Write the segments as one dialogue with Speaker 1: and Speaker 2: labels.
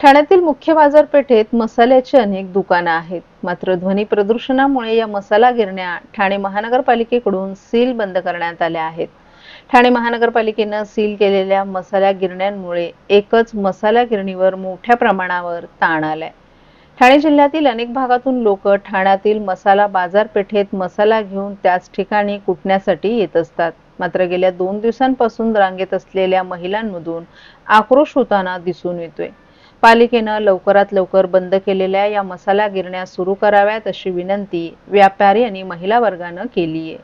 Speaker 1: ठाण्यातील मुख्य बाजारपेठेत मसाल्याची अनेक दुकानं आहेत. मात्र ध्वनी प्रदूषणामुळे या मसाला गिरण्या ठाणे महानगरपालिकेकडून सील बंद करण्यात आल्या आहेत. ठाणे महानगरपालिकेनं सील केलेल्या मसाला गिरण्यांमुळे एकच मसाला गिरणीवर मोठ्या प्रमाणावर ताण आलाय. ठाणे जिल्ह्यातील अनेक भागातून लोक ठाण्यातील मसाला बाजारपेठेत मसाला घेऊन त्याच ठिकाणी कुटण्यासाठी येत असतात. मात्र गेल्या 2 दिवसांपासून रांगेत असलेल्या महिलांमधून आक्रोश होताना दिसून येतोय. पालिकेनं लवकरात लवकर बंद केलेल्या या मसाला गिरण्या सुरू कराव्यात अशी विनंती व्यापारी आणि महिला वर्गानं केली आहे.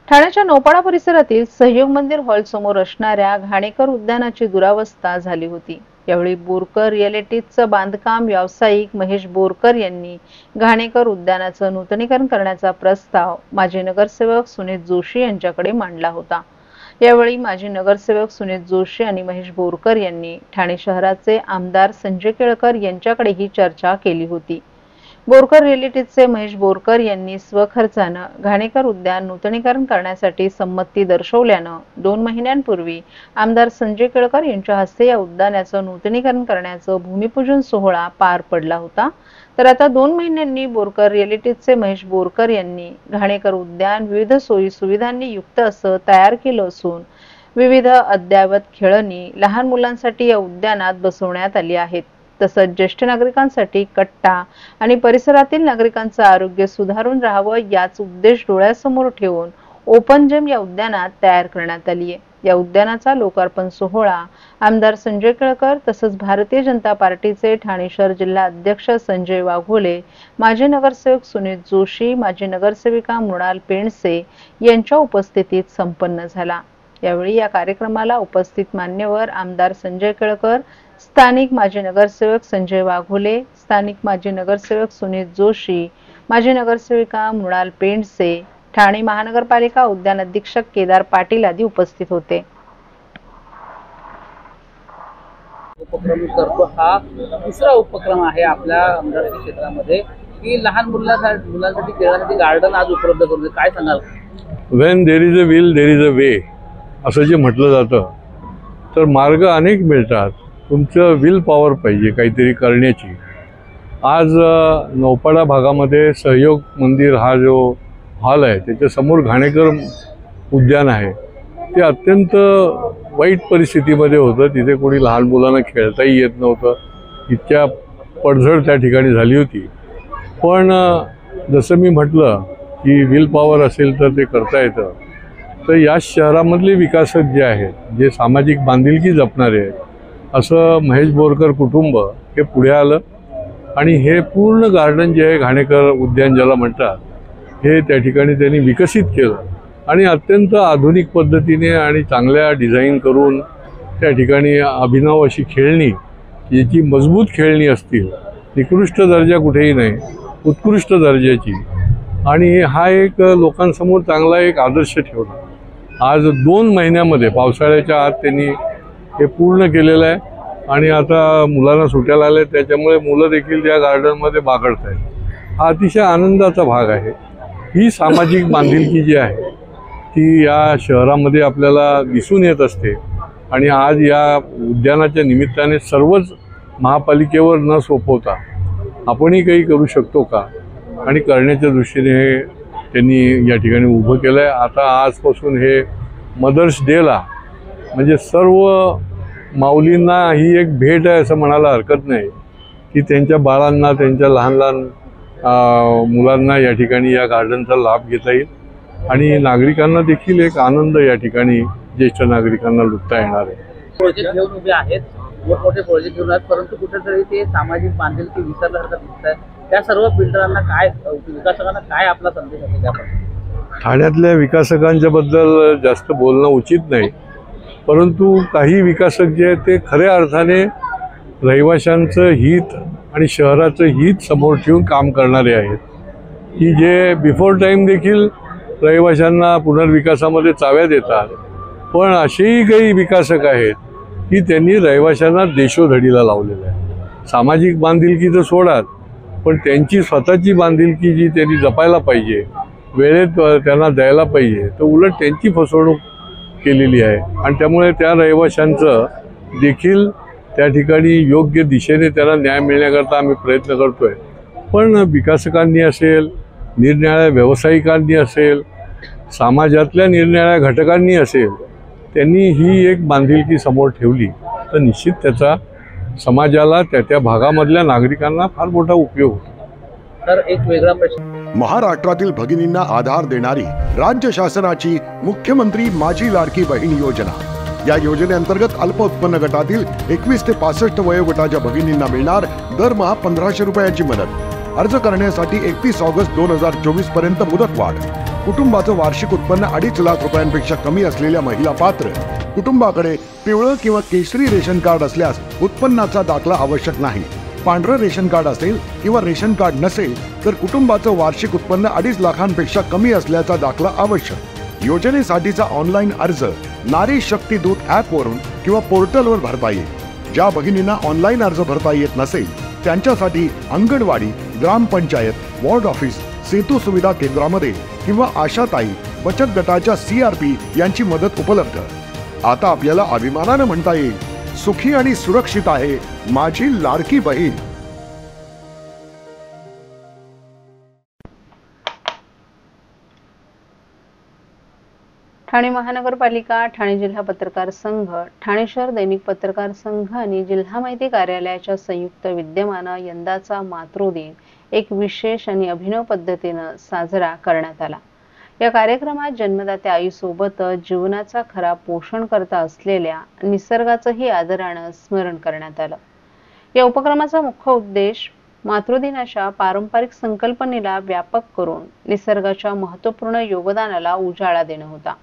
Speaker 1: ठाण्याच्या नौपाडा परिसरातील सहयोग मंदिर हॉल समोर असणाऱ्या घाणेकर उद्यानाची दुरावस्था झाली होती. यावेळी बोरकर रिअल इस्टेटचं बांधकाम व्यावसायिक महेश बोरकर यांनी घाणेकर उद्यानाचं नूतनीकरण करण्याचा प्रस्ताव माजी नगरसेवक सुनीत जोशी यांच्याकडे मांडला होता. यावेळी माजी नगरसेवक सुनीत जोशी आणि महेश बोरकर यांनी ठाणे शहराचे आमदार संजय केळकर यांच्याकडेही चर्चा केली होती. बोरकर रिअल इस्टेटचे महेश बोरकर यांनी स्वखर्चानं घाणेकर उद्यान नूतनीकरण करण्यासाठी संमती दर्शवल्यानं 2 महिन्यांपूर्वी आमदार संजय केळकर यांच्या हस्ते या उद्यानाचं नूतनीकरण करण्याचं भूमिपूजन सोहळा पार पडला होता. तर आता 2 महिन्यांनी बोरकर रिअल इस्टेटचे महेश बोरकर यांनी घाणेकर उद्यान विविध सोयी सुविधांनी युक्त असं तयार केलं असून विविध अद्ययावत खेळणी लहान मुलांसाठी या उद्यानात बसवण्यात आली आहेत. तसंच ज्येष्ठ नागरिकांसाठी कट्टा आणि परिसरातील नागरिकांचं आरोग्य सुधारून राहावं याच उद्देश डोळ्यासमोर ठेवून ओपन जिम या उद्यानात तयार करण्यात आली आहे. या उद्यानाचा लोकार्पण सोहळा आमदार संजय केळकर तसंच भारतीय जनता पार्टीचे ठाणे शहर जिल्हा अध्यक्ष संजय वाघोले, माजी नगरसेवक सुनीत जोशी, माजी नगरसेविका मृणाल पेंडसे यांच्या उपस्थितीत संपन्न झाला. यावेळी या कार्यक्रमाला उपस्थित मान्यवर आमदार संजय केळकर, स्थानिक माजी नगरसेवक संजय वाघोले, स्थानिक माजी नगरसेवक सुनीत जोशी, माजी नगरसेविका मृणाल पेंडसे, ठाणे महानगरपालिका उद्यान अधीक्षक केदार पाटील आदी उपस्थित होते.
Speaker 2: उपक्रम करतो हा दुसरा उपक्रम आहे आपल्या आमदारकी क्षेत्रामध्ये की लहान मुलांसाठी खेळण्यासाठी गार्डन आज उपलब्ध करून काय सांगाल?
Speaker 3: When there is a will there is a way असं जे म्हटलं जातं, तर मार्ग अनेक मिळतात. तुमचं विल पॉवर पाहिजे काहीतरी करण्याची. आज नौपाडा भागामध्ये सहयोग मंदिर हा जो हॉल आहे त्याच्यासमोर घाणेकर उद्यान आहे. ते अत्यंत वाईट परिस्थितीमध्ये होतं. तिथे कोणी लहान मुलांना खेळताही येत नव्हतं. इतक्या पडझड त्या ठिकाणी झाली होती. पण जसं मी म्हटलं की विल पॉवर असेल तर ते करता येतं. तर या शहरामधले विकासक जे आहेत, जे सामाजिक बांधिलकी जपणारे आहेत, असं महेश बोरकर कुटुंब हे पुढे आलं आणि हे पूर्ण गार्डन जे आहे घाणेकर उद्यान ज्याला म्हणतात, हे त्या ठिकाणी त्यांनी विकसित केलं आणि अत्यंत आधुनिक पद्धतीने आणि चांगल्या डिझाईन करून त्या ठिकाणी अभिनव अशी खेळणी, याची मजबूत खेळणी असतील, निकृष्ट दर्जा कुठेही नाही, उत्कृष्ट दर्जाची, आणि हा एक लोकांसमोर चांगला एक आदर्श ठेवला. आज 2 महिन्यामध्ये पावसाळ्याच्या आत त्यांनी हे पूर्ण केलेलं आहे आणि आता मुलांना सुट्ट्या आल्या, त्याच्यामुळे मुलं देखील त्या गार्डनमध्ये बागडत आहेत. हा अतिशय आनंदाचा भाग आहे. ही सामाजिक बांधिलकी जी आहे ती या शहरामध्ये आपल्याला दिसून येत असते आणि आज या उद्यानाच्या निमित्ताने सर्वच महापालिकेवर न सोपवता आपणही काही करू शकतो का आणि करण्याच्या दृष्टीने हे त्यांनी या ठिकाणी उभं केलं आहे. आता आजपासून हे मदर्स डेला म्हणजे सर्व माऊलींना ही एक भेट आहे असं म्हणायला हरकत नाही की त्यांच्या बाळांना, त्यांच्या लहान लहान मुलांना या ठिकाणी या गार्डनचा लाभ घेता येईल आणि नागरिकांना देखील एक आनंद या ठिकाणी ज्येष्ठ नागरिकांना लुटता येणार आहे.
Speaker 2: प्रोजेक्ट घेऊन उभे आहेत, मोठमोठे प्रोजेक्ट घेऊन आहेत, परंतु कुठेतरी ते सामाजिक बांधिलकी विसरल्यासारखं दिसत आहे. त्या सर्व बिल्डरांना काय, विकासकांना काय आपला संदेश असेल त्याबद्दल?
Speaker 3: ठाण्यातल्या विकासकांच्या बद्दल जास्त बोलणं उचित नाही, परंतु काही विकासक जे आहेत ते खऱ्या अर्थाने रहिवाशांचं हित आणि शहराचं हित समोर ठेवून काम करणारे आहेत, की जे बिफोर टाईम देखील रहिवाशांना पुनर्विकासामध्ये चाव्या देतात. पण असेही काही विकासक आहेत की त्यांनी रहिवाशांना देशोधडीला लावलेलं आहे. सामाजिक बांधिलकी तर सोडात, पण त्यांची स्वतःची बांधिलकी जी त्यांनी जपायला पाहिजे, वेळेत त्यांना द्यायला पाहिजे, तर उलट त्यांची फसवणूक केलेली आहे आणि त्यामुळे त्या रहिवाशांचं देखील त्या ठिकाणी योग्य दिशेने त्याला न्याय मिळण्याकरता आम्ही प्रयत्न करतोय. पण विकासकांनी असेल, निरनिराळ्या व्यावसायिकांनी असेल, समाजातल्या निरनिराळ्या घटकांनी असेल, त्यांनी ही एक बांधिलकी समोर ठेवली तर निश्चित त्याचा समाजाला त्या भागामधल्या नागरिकांना फार मोठा उपयोग होतो.
Speaker 2: तर एक वेगळा प्रश्न,
Speaker 4: महाराष्ट्रातील भगिनींना आधार देणारी राज्य शासनाची मुख्यमंत्री माझी लाडकी बहीण योजना. या योजनेअंतर्गत अल्प उत्पन्न गटातील 21 ते 65 वयोगटाच्या भगिनींना मिळणार दरमहा 1500 रुपयाची मदत. अर्ज करण्यासाठी 31 ऑगस्ट 2024 पर्यंत मुदतवाढ. कुटुंबाचं वार्षिक उत्पन्न 2.5 लाख रुपयांपेक्षा कमी असलेल्या महिला पात्र. कुटुंबाकडे पिवळं किंवा केशरी रेशन कार्ड असल्यास उत्पन्नाचा दाखला आवश्यक नाही. पांढरं रेशन कार्ड असेल किंवा रेशन कार्ड नसेल तर कुटुंबाचं वार्षिक उत्पन्न 2.5 लाखांपेक्षा कमी असल्याचा दाखला आवश्यक. योजनेसाठीचा ऑनलाईन अर्ज नारी शक्ती दूत ॲपवरून किंवा पोर्टलवर भरता येईल. ज्या भगिनींना ऑनलाईन अर्ज भरता येत नसेल त्यांच्यासाठी अंगणवाडी, ग्रामपंचायत, वॉर्ड ऑफिस, सेतू सुविधा केंद्रामध्ये किंवा आशाताई बचत गटाच्या CRP यांची मदत उपलब्ध. आता आपल्याला अभिमानानं म्हणता येईल, सुखी आणि सुरक्षित आहे माझी लाडकी बहीण.
Speaker 1: ठाणे महानगरपालिका, ठाणे जिल्हा पत्रकार संघ, ठाणे शहर दैनिक पत्रकार संघ आणि जिल्हा माहिती कार्यालयाच्या संयुक्त विद्यमानं यंदाचा मातृदिन एक विशेष आणि अभिनव पद्धतीनं साजरा करण्यात आला. या कार्यक्रमात जन्मदात्या आईसोबतच जीवनाचा खरा पोषणकर्ता असलेल्या निसर्गाचंही आदरानं स्मरण करण्यात आलं. या उपक्रमाचा मुख्य उद्देश मातृदिनाच्या पारंपरिक संकल्पनेला व्यापक करून निसर्गाच्या महत्त्वपूर्ण योगदानाला उजाळा देणं होता.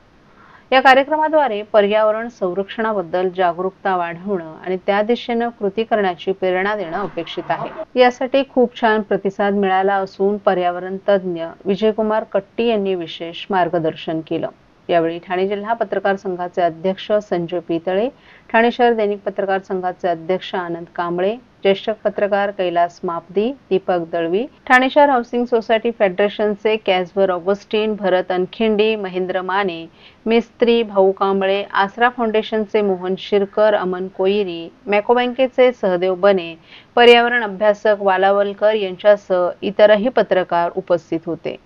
Speaker 1: या कार्यक्रमाद्वारे पर्यावरण संरक्षणाबद्दल जागरूकता वाढवणं आणि त्या दिशेनं कृती करण्याची प्रेरणा देणं अपेक्षित आहे. यासाठी खूप छान प्रतिसाद मिळाला असून पर्यावरण तज्ज्ञ विजयकुमार कट्टी यांनी विशेष मार्गदर्शन केलं. यावेळी ठाणे जिल्हा पत्रकार संघाचे अध्यक्ष संजय पितळे, ठाणे शहर दैनिक पत्रकार संघाचे अध्यक्ष आनंद कांबळे, ज्येष्ठ पत्रकार कैलास मापदी, दीपक दळवी, ठाणे शहर हाऊसिंग सोसायटी फेडरेशनचे कॅसवर ऑगस्टीन, भरत अनखिंडी, महेंद्र माने, मिस्त्री भाऊ कांबळे, आसरा फाउंडेशनचे मोहन शिरकर, अमन कोयरी, मॅको बँकेचे सहदेव बने, पर्यावरण अभ्यासक वालावलकर यांच्यासह इतरही पत्रकार उपस्थित होते.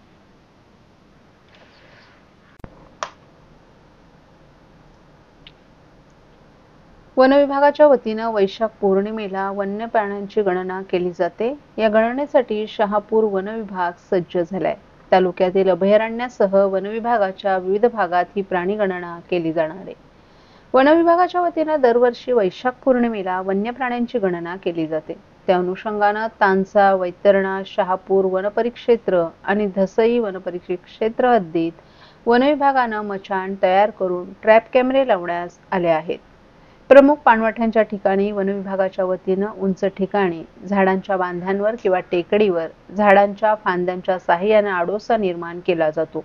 Speaker 1: वन विभागाच्या वतीनं वैशाख पौर्णिमेला वन्य प्राण्यांची गणना केली जाते. या गणनेसाठी शहापूर वन विभाग सज्ज झालाय. तालुक्यातील अभयारण्यासह वन विभागाच्या विविध भागात ही प्राणी गणना केली जाणार आहे. वन विभागाच्या वतीनं दरवर्षी वैशाख पौर्णिमेला वन्य प्राण्यांची गणना केली जाते. त्या अनुषंगानं तांसा, वैतरणा, शहापूर वनपरिक्षेत्र आणि धसई वनपरिक्षेत्र हद्दीत वन विभागानं मचाण तयार करून ट्रॅप कॅमेरे लावण्यात आले आहेत. प्रमुख पाणवठ्यांच्या ठिकाणी वन विभागाच्या वतीनं उंच ठिकाणी झाडांच्या बांधांवर किंवा टेकडीवर झाडांच्या फांद्यांच्या साहाय्याने आडोसा निर्माण केला जातो.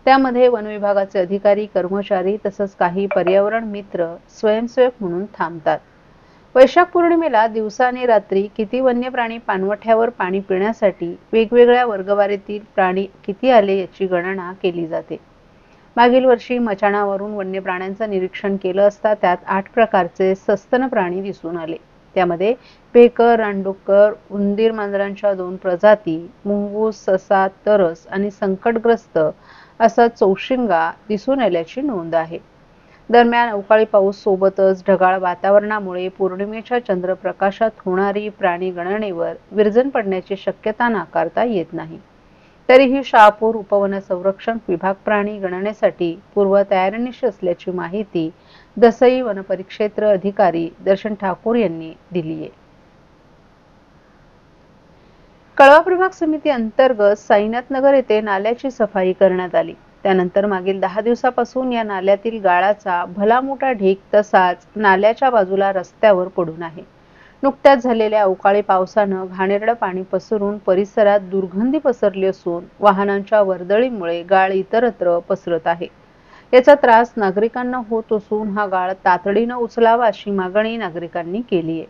Speaker 1: त्यामध्ये वन विभागाचे अधिकारी, कर्मचारी तसंच काही पर्यावरण मित्र स्वयंसेवक म्हणून थांबतात. वैशाख पौर्णिमेला दिवसा आणि रात्री किती वन्य प्राणी पाणवठ्यावर पाणी पिण्यासाठी वेगवेगळ्या वर्गवारीतील प्राणी किती आले याची गणना केली जाते. मागील वर्षी मचाणावरून वन्य प्राण्यांचं निरीक्षण केलं असता त्यात 8 प्रकारचे सस्तन प्राणी दिसून आले. त्यामध्ये पेकर, रानडुक्कर, उंदीर मांजरांच्या 2 प्रजाती, मुंगूस, ससा, तरस आणि संकटग्रस्त असा चौशिंगा दिसून आल्याची नोंद आहे. दरम्यान अवकाळी पाऊस सोबतच ढगाळ वातावरणामुळे पौर्णिमेच्या चंद्रप्रकाशात होणारी प्राणी गणनेवर विरजण पडण्याची शक्यता नाकारता येत नाही. तरीही शहापूर उपवन संरक्षण विभाग प्राणी गणनेसाठी पूर्वतयारीनिशी असल्याची माहिती दसई वनपरिक्षेत्र अधिकारी दर्शन ठाकूर यांनी दिली आहे. कळवा प्रभाग समिती अंतर्गत साईनाथ नगर येथे नाल्याची सफाई करण्यात आली. त्यानंतर मागील 10 दिवसापासून या नाल्यातील गाळाचा भला मोठा ढीग तसाच नाल्याच्या बाजूला रस्त्यावर पडून आहे. नुकत्याच झालेल्या अवकाळी पावसानं घाणेरडं पाणी पसरून परिसरात दुर्गंधी पसरली असून वाहनांच्या वर्दळीमुळे गाळ इतरत्र पसरत आहे. याचा त्रास नागरिकांना होत असून हा गाळ तातडीनं उचलावा अशी मागणी नागरिकांनी केली आहे.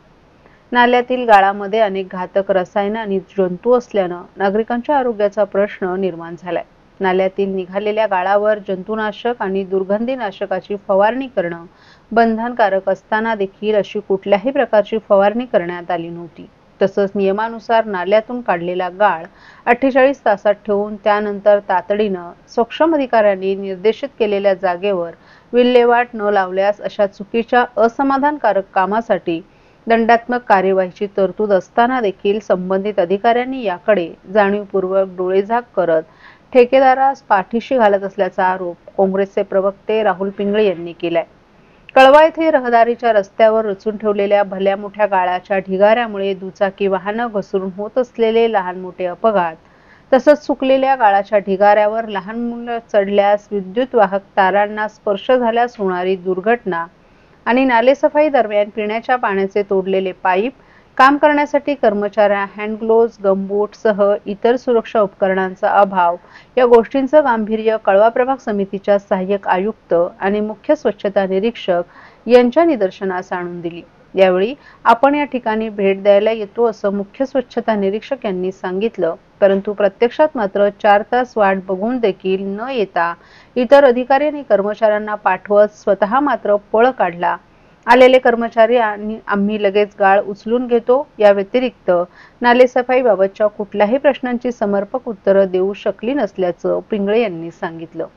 Speaker 1: नाल्यातील गाळामध्ये अनेक घातक रसायनं आणि जंतू असल्यानं नागरिकांच्या आरोग्याचा प्रश्न निर्माण झालाय. नाल्यातील निघालेल्या गाळावर जंतुनाशक आणि दुर्गंधीनाशकाची फवारणी करणं बंधनकारक असताना देखील अशी कुठल्याही प्रकारची फवारणी करण्यात आली नव्हती. तसंच नियमानुसार नाल्यातून काढलेला गाळ 48 तासात ठेवून त्यानंतर तातडीनं सक्षम अधिकाऱ्यांनी निर्देशित केलेल्या जागेवर विल्हेवाट न लावल्यास अशा चुकीच्या असमाधानकारक कामासाठी दंडात्मक कार्यवाहीची तरतूद असताना देखील संबंधित अधिकाऱ्यांनी याकडे जाणीवपूर्वक डोळेझाक करत ठेकेदारास पाठीशी घालत असल्याचा आरोप काँग्रेसचे प्रवक्ते राहुल पिंगळे यांनी केलाय. कळवा येथे रहदारीच्या रस्त्यावर रचून ठेवलेल्या भल्या मोठ्या गाळाच्या ढिगाऱ्यामुळे दुचाकी वाहनं घसरून होत असलेले लहान मोठे अपघात, तसंच सुकलेल्या गाळाच्या ढिगाऱ्यावर लहान मुलं चढल्यास, विद्युत वाहक तारांना स्पर्श झाल्यास होणारी दुर्घटना आणि नालेसफाई दरम्यान पिण्याच्या पाण्याचे तोडलेले पाईप, काम करण्यासाठी कर्मचाऱ्या हँड ग्लोव्ज, गमबूट सह इतर सुरक्षा उपकरणांचा अभाव या गोष्टींचं गांभीर्य कळवा प्रभाग समितीच्या सहाय्यक आयुक्त आणि मुख्य स्वच्छता निरीक्षक यांच्या निदर्शनास आणून दिली. यावेळी आपण या ठिकाणी भेट द्यायला येतो असं मुख्य स्वच्छता निरीक्षक यांनी सांगितलं, परंतु प्रत्यक्षात मात्र 4 तास वाट बघून देखील न येता इतर अधिकारी आणि कर्मचाऱ्यांना पाठवत स्वतः मात्र पळ काढला. आलेले कर्मचारी आणि आम्ही लगेच गाळ उचलून घेतो या व्यतिरिक्त नालेसफाईबाबतच्या कुठल्याही प्रश्नांची समर्पक उत्तरं देऊ शकली नसल्याचं पिंगळे यांनी सांगितलं.